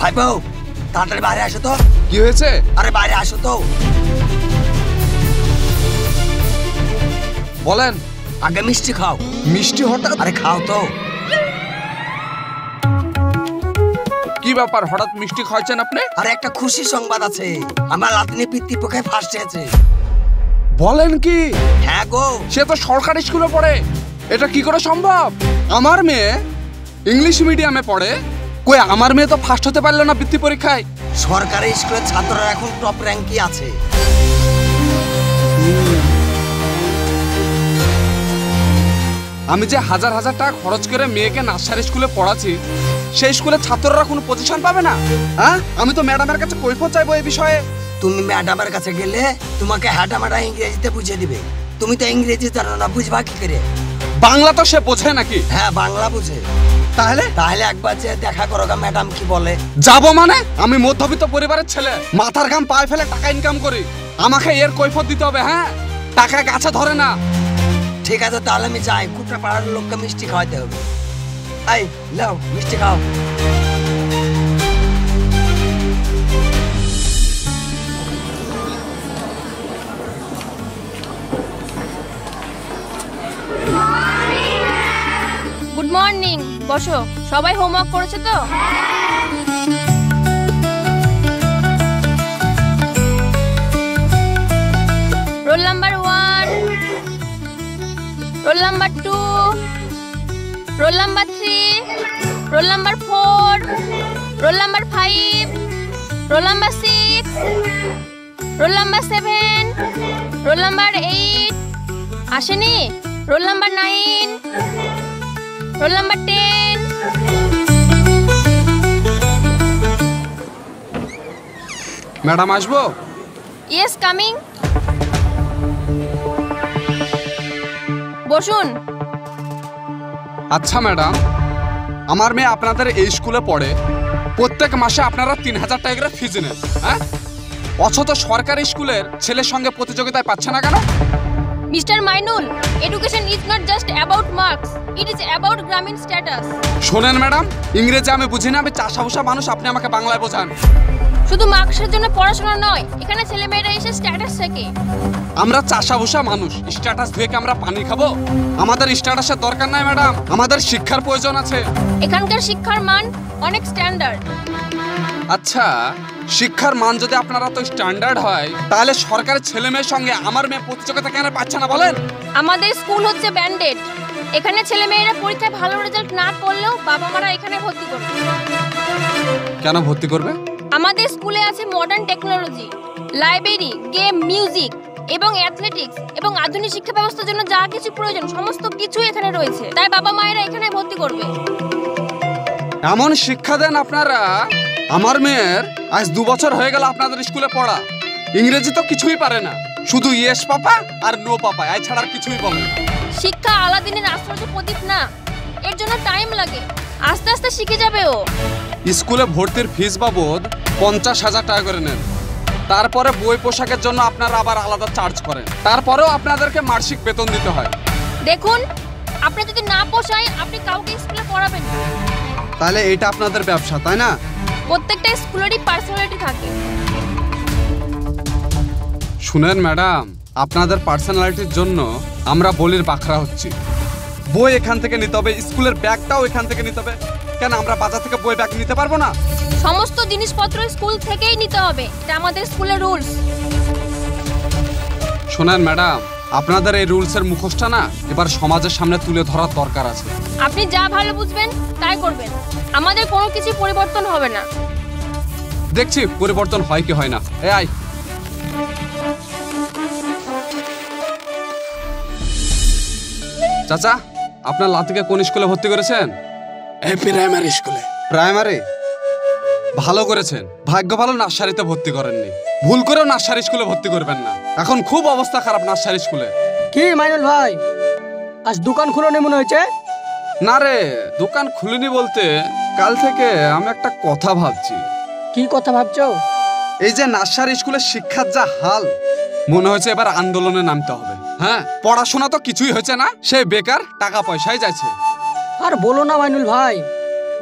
ভাই বউ তাড়াতাড়ি বাইরে আসো তো। কি হয়েছে? আরে বাইরে আসো তো। বলেন। আগে মিষ্টি খাও। মিষ্টি হঠাৎ? আরে খাও তো। কি ব্যাপার হঠাৎ মিষ্টি খাইছেন আপনি? আরে একটা খুশি সংবাদ আছে, আমার লাতিনি পিতৃপক্ষে ফার্স্ট হয়েছে। বলেন কি? হ্যাঁ গো। সে তো সরকারি স্কুলে পড়ে, এটা কি করে সম্ভব? আমার মেয়ে ইংলিশ মিডিয়ামে পড়ে, কই আমার মেয়ে তো ফার্স্ট হতে পারলো না বৃত্তি পরীক্ষায়। সরকারি স্কুলের ছাত্ররা এখন টপ র্যাঙ্কই আছে। আমি যে হাজার হাজার টাকা খরচ করে মেয়েকে নার্সারি স্কুলে পড়াচ্ছি, সেই স্কুলের ছাত্ররা কোনো পজিশন পাবে না? হ্যাঁ, আমি তো ম্যাডামের কাছে কৈফিয়ত চাইবো এই বিষয়ে। তুমি ম্যাডামের কাছে গেলে তোমাকে হ্যাডামাডা ইংরেজিতে বুঝিয়ে দিবে। তুমি তো ইংরেজি জানো না, বুঝবা কি করে? বাংলা তো সে বোঝে নাকি? হ্যাঁ বাংলা বুঝে। তাহলে তাহলে একবার যে দেখা করো গা, ম্যাডাম কি বলে। যাবো মানে? আমি মধ্যবিত্ত পরিবারের ছেলে, মাথার ঘাম পায়ে ফেলে টাকা ইনকাম করি, আমাকে এর কৈফিয়ত দিতে হবে? হ্যাঁ, টাকা গাছে ধরে না। ঠিক আছে তাহলে আমি যাই, কুটরা পাড়ার লোককে মিষ্টি খাওয়াতে হবে। এই লাও মিষ্টি খাও। Good morning. বসো। সবাই হোমওয়ার্ক করেছে তো? Roll number 1, roll number 2, roll number 3, roll number 4, roll number 5, roll number 6, roll number 7, roll number 8 আসেনি, roll number 9, roll number 10। Madam আসবো? Yes coming. বসুন। আচ্ছা ম্যাডাম, আমার মেয়ে আপনাদের এই স্কুলে পড়ে, প্রত্যেক মাসে আপনারা 3000 টাকা করে ফিজ নেন, হ্যাঁ? অথচ সরকারি স্কুলের ছেলের সঙ্গে প্রতিযোগিতায় পাচ্ছে না কেন? Mister Mainul, education is not just about marks, it is about গ্রামীণ স্ট্যাটাস। শোনেন ম্যাডাম, ইংরেজি আমি বুঝি না, আমি চাষাভুষা মানুষ, আপনি আমাকে বাংলায় বোঝান। শুধু মার্কসের জন্য পড়াশোনা নয়, এখানে ছেলেমেয়েরা এসে স্ট্যাটাস শেখে। আমরা চাষাভুষা মানুষ, স্ট্যাটাস ধুয়ে কি আমরা পানি খাবো? আমাদের স্ট্যাটাসের দরকার নাই ম্যাডাম, আমাদের শিক্ষার প্রয়োজন আছে। এখানকার শিক্ষার মান অনেক স্ট্যান্ডার্ড। আচ্ছা, শিক্ষার মান যদি আপনারা তো স্ট্যান্ডার্ড হয়, তাহলে সরকারের ছেলে মেয়ের সঙ্গে আমার মেয়ে প্রতিযোগিতা কেন পাচ্ছে না বলেন? আমাদের স্কুল হচ্ছে ব্যান্ডেড, এখানে ছেলেমেয়েরা পরীক্ষায় ভালো রেজাল্ট না করলেও বাবা মারা এখানে ভর্তি করবে। কেন ভর্তি করবে? আমাদের স্কুলে আছে modern technology, library, game, music এবং অ্যাথলেটিক্স এবং আধুনিক শিক্ষা ব্যবস্থার জন্য যা কিছু প্রয়োজন সমস্ত কিছু এখানে রয়েছে, তাই বাবা মায়েরা এখানে ভর্তি করবে। এমন শিক্ষা দেন আপনারা। আমার মেয়ের আজ 2 বছর হয়ে গেল আপনাদের স্কুলে পড়া, ইংরেজি তো কিছুই পারে না, শুধু ইয়েস পাপা আর নো পাপা, এই ছাড়া আর কিছুই বলে না। শিক্ষা আলাদিনের আশ্চর্য প্রদীপ না, এর জন্য টাইম লাগে, আস্তে আস্তে শিখে যাবে ও। স্কুলে ভর্তির ফিস বাবদ 50,000 টাকা করে নেন, তারপরে বই পোশাকের জন্য আপনারা আবার আলাদা চার্জ করেন, তারপরেও আপনাদেরকে মাসিক বেতন দিতে হয়। দেখুন, আপনি যদি না পোষায় আপনি কাউকে স্কুলে পড়াবেন না। তাহলে এটা আপনাদের ব্যবসা, তাই না? প্রত্যেকটা স্কুলেরই পার্সোনালিটি থাকে। শুনেন ম্যাডাম, আপনাদের পার্সোনালিটির জন্য আমরা বলির বাখরা হচ্ছি। বই এখান থেকে নিতে হবে, স্কুলের ব্যাগটাও এখান থেকে নিতে হবে। কেন আমরা বাজার থেকে বই ব্যাগ নিতে পারবো না? সমস্ত জিনিসপত্র স্কুল থেকেই নিতে হবে, এটা আমাদের স্কুলের রুলস। শোনেন ম্যাডাম, আপনাদের এই রুলসের মুখোশটা না এবার সমাজের সামনে তুলে ধরার দরকার আছে। আপনি যা ভালো বুঝবেন তাই করবেন, আমাদের কোনো কিছু পরিবর্তন হবে না। দেখছি পরিবর্তন হয় কি হয় না। এই আয়। চাচা, আপনার লাতিকে কোন স্কুলে ভর্তি করেছেন? এই প্রাইমারি স্কুলে। প্রাইমারি? ভালো করেছেন, ভাগ্য ভালো নার্সারিতে ভর্তি করেননি। ভুল করেও নার্সারি স্কুলে ভর্তি করবেন না, এখন খুব অবস্থা খারাপ নার্সারি স্কুলে। কি মাইনুল ভাই, আজ দোকান খুলোনি মনে হয়েছে? না রে, দোকান খুলিনি বলতে কাল থেকে আমি একটা কথা ভাবছি। কি কথা ভাবছো? এই যে নার্সারি স্কুলের শিক্ষার যা হাল, মনে হচ্ছে এবার আন্দোলনে নামতে হবে। হ্যাঁ, পড়াশোনা তো কিছুই হচ্ছে না, সে বেকার টাকা পয়সায় যাচ্ছে। আর বলো না মাইনুল ভাই,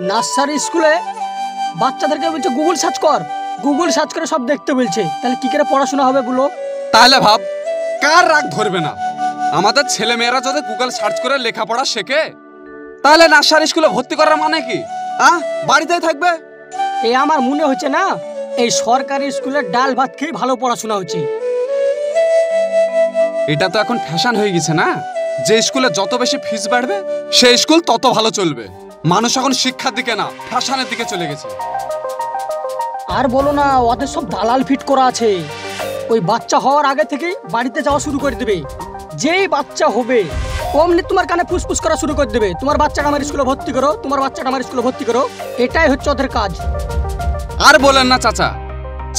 নার্সারি স্কুলে বাচ্চাদেরকে বলছে গুগল সার্চ কর, গুগল সার্চ করে সব দেখতে বলছে, তাহলে কি করে পড়াশোনা হবে বলো? তাহলে ভাব কার রাগ ধরবে না? আমাদের ছেলে মেয়েরা যদি গুগল সার্চ করে লেখাপড়া শেখে, তাহলে নার্সারি স্কুলে ভর্তি করার মানে কি? বাড়িতেই থাকবে। এই আমার মনে হচ্ছে না এই সরকারি স্কুলে ডাল ভাত খেয়ে ভালো পড়াশোনা হচ্ছে। এটা তো এখন ফ্যাশন হয়ে গেছে না, যে স্কুলে যত বেশি ফিস বাড়বে সেই স্কুল তত ভালো চলবে। মানুষ এখন শিক্ষার দিকে না ফ্যাশনের দিকে চলে গেছে। আর বলো না, ওদের সব দালাল ফিট করা আছে। ওই বাচ্চা হওয়ার আগে থেকেই বাড়িতে যাওয়া শুরু করে দেবে। যেই বাচ্চা হবে অমনি তোমার কানে ফুসফুস করা শুরু করে দেবে, তোমার বাচ্চাটা আমার স্কুলে ভর্তি করো, তোমার বাচ্চাটা আমার স্কুলে ভর্তি করো। এটাই হচ্ছে ওদের কাজ। আর বলেন না চাচা,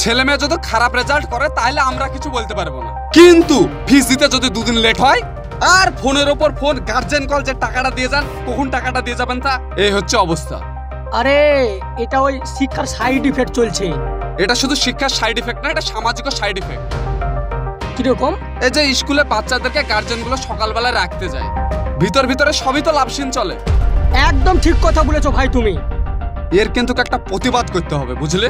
ছেলে মেয়ে যদি খারাপ রেজাল্ট করে তাহলে আমরা কিছু বলতে পারবো না, কিন্তু ফিস দিতে যদি দুদিন লেট হয় আর ফোনের ওপর ফোন, গার্জেন কল, যে টাকাটা দিয়ে যান, কখন টাকাটা দিয়ে যাবেন, তা এই হচ্ছে অবস্থা। আরে এটা ওই শিক্ষার সাইড ইফেক্ট চলছে। এটা শুধু শিক্ষার সাইড ইফেক্ট না, এটা সামাজিক সাইড ইফেক্ট। কিরকম? এই যে স্কুলে বাচ্চাদেরকে গার্জেন গুলো সকালবেলায় রাখতে যায়, ভিতরে সবই তো লাভসীন চলে। একদম ঠিক কথা বলেছো ভাই তুমি। এর কিন্তু একটা প্রতিবাদ করতে হবে, বুঝলে?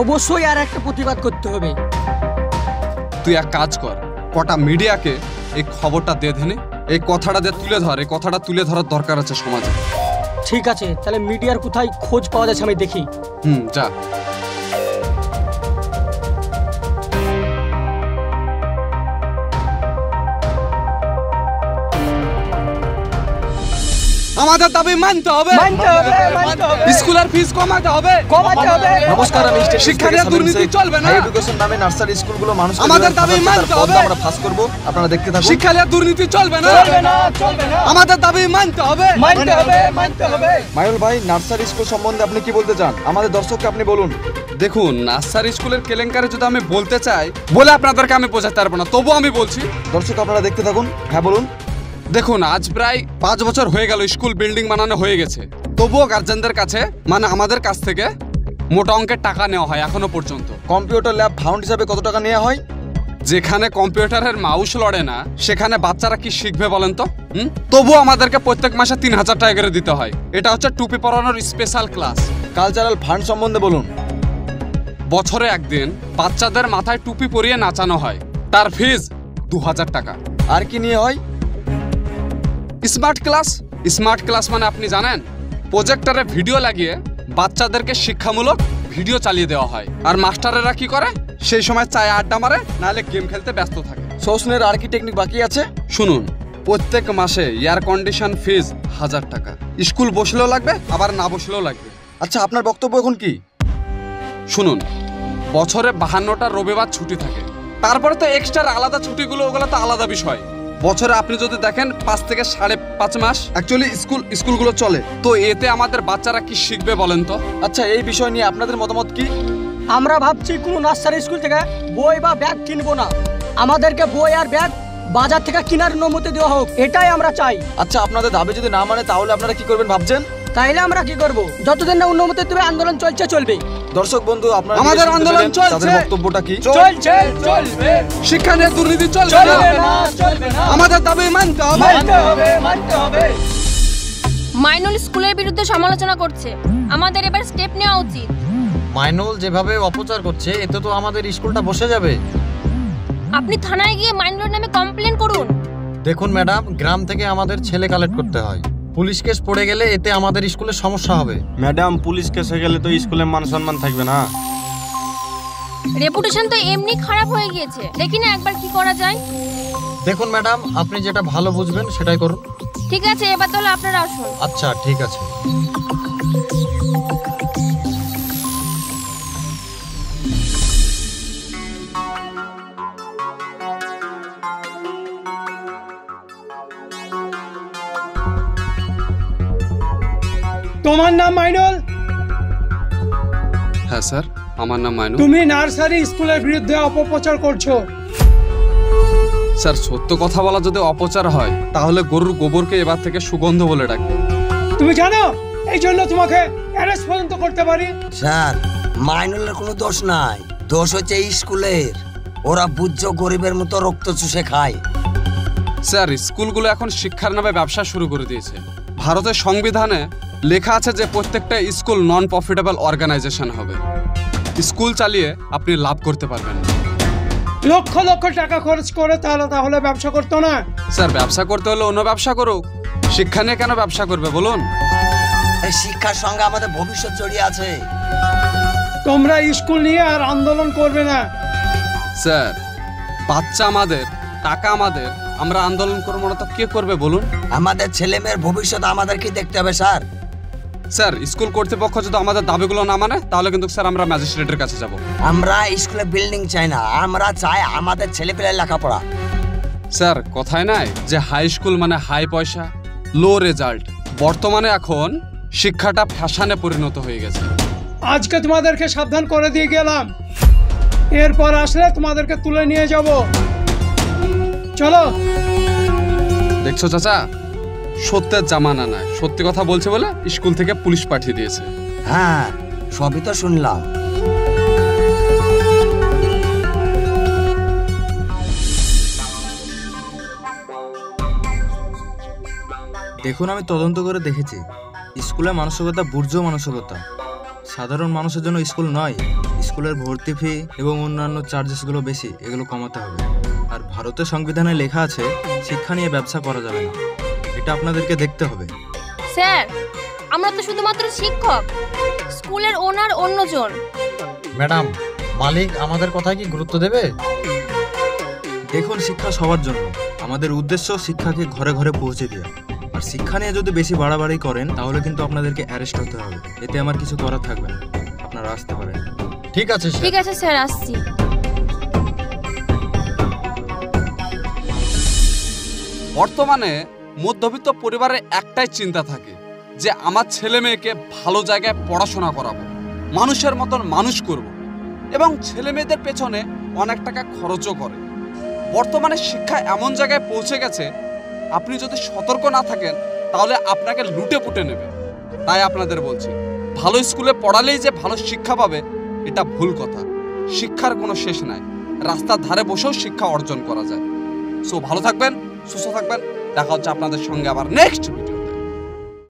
অবশ্যই আর একটা প্রতিবাদ করতে হবে। তুই এক কাজ কর, কটা মিডিয়াকে এই খবরটা দে ধেনে, এই কথাটা দিয়ে তুলে ধর, এই কথাটা তুলে ধরার দরকার আছে সমাজে। ঠিক আছে, তাহলে মিডিয়ার কোথায় খোঁজ পাওয়া যাচ্ছে আমি দেখি। যা। আমাদের দাবি মানতে হবে, স্কুলের ফিস কমাতে হবে। নমস্কার, আমি শিক্ষা নিয়ে দুর্নীতি চলবে না। এডুকেশন নামে নার্সারি স্কুলগুলো মানুষ আমাদের দাবি মানতে হবে। আমরা পাস করব, আপনারা দেখতে থাকুন। শিক্ষা নিয়ে দুর্নীতি চলবে না, আমাদের দাবি মানতে হবে। মাইনুল ভাই, নার্সারি স্কুল সম্বন্ধে আপনি কি বলতে চান? আমাদের দর্শককে আপনি বলুন। দেখুন, নার্সারি স্কুলের কেলেঙ্কারি যদি আমি বলতে চাই, বলে আপনাদেরকে আমি বোঝাতে পারবো না, তবুও আমি বলছি। দর্শক আপনারা দেখতে থাকুন। হ্যাঁ বলুন। দেখুন, আজ প্রায় 5 বছর হয়ে গেল স্কুল বিল্ডিং বানানো হয়ে গেছে, তবুও গার্জেনদের কাছে মানে আমাদের কাছ থেকে মোটা অঙ্কের টাকা নেওয়া হয় এখনো পর্যন্ত। কম্পিউটার ল্যাব ফাউন্ড হিসাবে কত টাকা নেওয়া হয়? যেখানে কম্পিউটারের মাউস লড়ে না, সেখানে বাচ্চারা কি শিখবে বলেন তো? তবুও আমাদেরকে প্রত্যেক মাসে 3000 টাকা করে দিতে হয়। এটা হচ্ছে টুপি পরানোর স্পেশাল ক্লাস। কালচারাল ফান্ড সম্বন্ধে বলুন। বছরে একদিন বাচ্চাদের মাথায় টুপি পরিয়ে নাচানো হয়, তার ফিস 2000 টাকা। আর কি নিয়ে হয়? Smart class. স্মার্ট ক্লাস মানে আপনি জানেন, প্রজেক্টরে ভিডিও লাগিয়ে বাচ্চাদেরকে শিক্ষামূলক ভিডিও চালিয়ে দেওয়া হয়, আর মাস্টারেরা কি করে, সেই সময় চায়ে আড্ডা মারে, নাহলে গেম খেলতে ব্যস্ত থাকে। শোষণের আর কি টেকনিক বাকি আছে? শুনুন, প্রত্যেক মাসে এয়ার কন্ডিশন ফিস 1000 টাকা। স্কুল বসলেও লাগবে, আবার না বসলেও লাগবে। আচ্ছা, আপনার বক্তব্য এখন কি? শুনুন, বছরে 52টা রবিবার ছুটি থাকে, তারপরে তো এক্সট্রা আলাদা ছুটিগুলো, ওগুলো তো আলাদা বিষয়। বছরে আপনি যদি দেখেন 5 থেকে 5.5 মাস অ্যাকচুয়ালি স্কুলগুলো চলে, তো এতে আমাদের বাচ্চারা কি শিখবে বলেন তো? আচ্ছা, এই বিষয় নিয়ে আপনাদের মতামত কি? আমরা ভাবছি কোনো নার্সারি স্কুল থেকে বই বা ব্যাগ কিনবো না, আমাদেরকে বই আর ব্যাগ বাজার থেকে কেনার অনুমতি দেওয়া হোক, এটাই আমরা চাই। আচ্ছা, আপনাদের দাবি যদি না মানে তাহলে আপনারা কি করবেন ভাবছেন? তাইলে আমরা কি করব? যতদিন না অনুমতি দেবে আন্দোলন চলবে। দর্শক বন্ধু, আপনারা আমাদের আন্দোলন চলছে, তাদের বক্তব্যটা কি? চলবে। শিক্ষা নিয়ে দুর্নীতি চলবে না, আমাদের দাবি মানতে হবে। মাইনুল স্কুলের বিরুদ্ধে সমালোচনা করছে, আমাদের এবার স্টেপ নেওয়া উচিত। মাইনুল যেভাবে অপচার করছে, এতে তো আমাদের স্কুলটা বসে যাবে। আপনি থানায় গিয়ে মাইনুলের নামে কমপ্লেন করুন। দেখুন ম্যাডাম, গ্রাম থেকে আমাদের ছেলে কালেক্ট করতে হয়, পুলিশ কেস পড়ে গেলে এতে আমাদের স্কুলের সমস্যা হবে। ম্যাডাম, পুলিশ কেসে গেলে তো স্কুলের মান সম্মান থাকবে না। রেপুটেশন তো এমনি খারাপ হয়ে গিয়েছে, দেখি না একবার কি করা যায়। দেখুন ম্যাডাম, আপনি যেটা ভালো বুঝবেন সেটাই করুন। ঠিক আছে, এবার তাহলে আপনারা আসুন। আচ্ছা, ঠিক আছে। তোমার নাম মাইনুল? হ্যাঁ স্যার, আমার নাম মাইনুল। তুমি নার্সারি স্কুলের বিরুদ্ধে অপপ্রচার করছো। স্যার, সত্য কথা বলা যদি অপচার হয়, তাহলে গরুর গোবরকে এবার থেকে সুগন্ধ বলে ডাকবো। তুমি জানো এই জন্য তোমাকে অ্যারেস্ট পর্যন্ত করতে পারি। স্যার, মাইনুলের কোনো দোষ নাই, দোষ হচ্ছে এই স্কুলের। ওরা বুঝছ গরিবের মতো রক্ত চুষে খায়। স্যার, স্কুলগুলো এখন শিক্ষার নামে ব্যবসা শুরু করে দিয়েছে। ভারতের সংবিধানে লেখা আছে যে প্রত্যেকটা স্কুল নন প্রফিটেবল অর্গানাইজেশন হবে। স্কুল চালিয়ে আপনি লাভ করতে পারবেন না। লক্ষ লক্ষ টাকা খরচ করে তাহলে ব্যবসা করতো না? স্যার, ব্যবসা করতে হলে অন্য ব্যবসা করুক, শিক্ষা নিয়ে কেন ব্যবসা করবে বলুন? এই শিক্ষার সঙ্গে আমাদের ভবিষ্যৎ জড়িয়ে আছে। তোমরা স্কুল নিয়ে আর আন্দোলন করবে না। স্যার, বাচ্চা আমাদের, টাকা আমাদের, আমরা আন্দোলন করবো না তো কে করবে বলুন? আমাদের ছেলে মেয়ের ভবিষ্যৎ আমাদেরকে দেখতে হবে স্যার। স্যার, স্কুল কর্তৃপক্ষ যদি আমাদের দাবিগুলো না মানে তাহলে কিন্তু স্যার আমরা ম্যাজিস্ট্রেটের কাছে যাব। আমরা স্কুলে বিল্ডিং চাই না, আমরা চাই আমাদের ছেলেপেলের লেখাপড়া। স্যার, কথায় নাই যে হাই স্কুল মানে হাই পয়সা, লো রেজাল্ট। বর্তমানে এখন শিক্ষাটা ফ্যাশনে পরিণত হয়ে গেছে। আজকে তোমাদেরকে সাবধান করে দিয়ে গেলাম, এরপর আসলে তোমাদেরকে তুলে নিয়ে যাব। চলো। দেখছো চাচা, সত্যের জামানা নয়, সত্যি কথা বলছে বলে স্কুল থেকে পুলিশ পাঠিয়ে দিয়েছে। হ্যাঁ, সবই তো শুনলাম। দেখুন, আমি তদন্ত করে দেখেছি, স্কুলের মানসিকতা বুর্জ মানসিকতা। সাধারণ মানুষের জন্য স্কুল নয়, স্কুলের ভর্তি ফি এবং অন্যান্য চার্জেসগুলো বেশি, এগুলো কমাতে হবে। আর ভারতের সংবিধানে লেখা আছে শিক্ষা নিয়ে ব্যবসা করা যাবে না, এটা আপনাদেরকে দেখতে হবে। স্যার, আমরা তো শুধুমাত্র শিক্ষক, স্কুলের ওনার অন্যজন। ম্যাডাম, মালিক আমাদের কথায় কি গুরুত্ব দেবে? দেখুন, শিক্ষা সবার জন্য, আমাদের উদ্দেশ্য শিক্ষাকে ঘরে ঘরে পৌঁছে দেওয়া। আর শিক্ষা নিয়ে যদি বেশি বাড়াবাড়ি করেন তাহলে কিন্তু আপনাদেরকে অ্যারেস্ট হতে হবে, এতে আমার কিছু করার থাকবে না, আপনারা আসতে পারেন। ঠিক আছে স্যার। ঠিক আছে স্যার, আসছি। বর্তমানে মধ্যবিত্ত পরিবারের একটাই চিন্তা থাকে যে আমার ছেলে মেয়েকে ভালো জায়গায় পড়াশোনা করাবো, মানুষের মতন মানুষ করব, এবং ছেলে মেয়েদের পেছনে অনেক টাকা খরচও করে। বর্তমানে শিক্ষা এমন জায়গায় পৌঁছে গেছে, আপনি যদি সতর্ক না থাকেন তাহলে আপনাকে লুটে পুটে নেবে। তাই আপনাদের বলছি, ভালো স্কুলে পড়ালেই যে ভালো শিক্ষা পাবে এটা ভুল কথা। শিক্ষার কোনো শেষ নাই, রাস্তার ধারে বসেও শিক্ষা অর্জন করা যায়। সো ভালো থাকবেন, সুস্থ থাকবেন, দেখা হচ্ছে আপনাদের সঙ্গে আবার নেক্সট।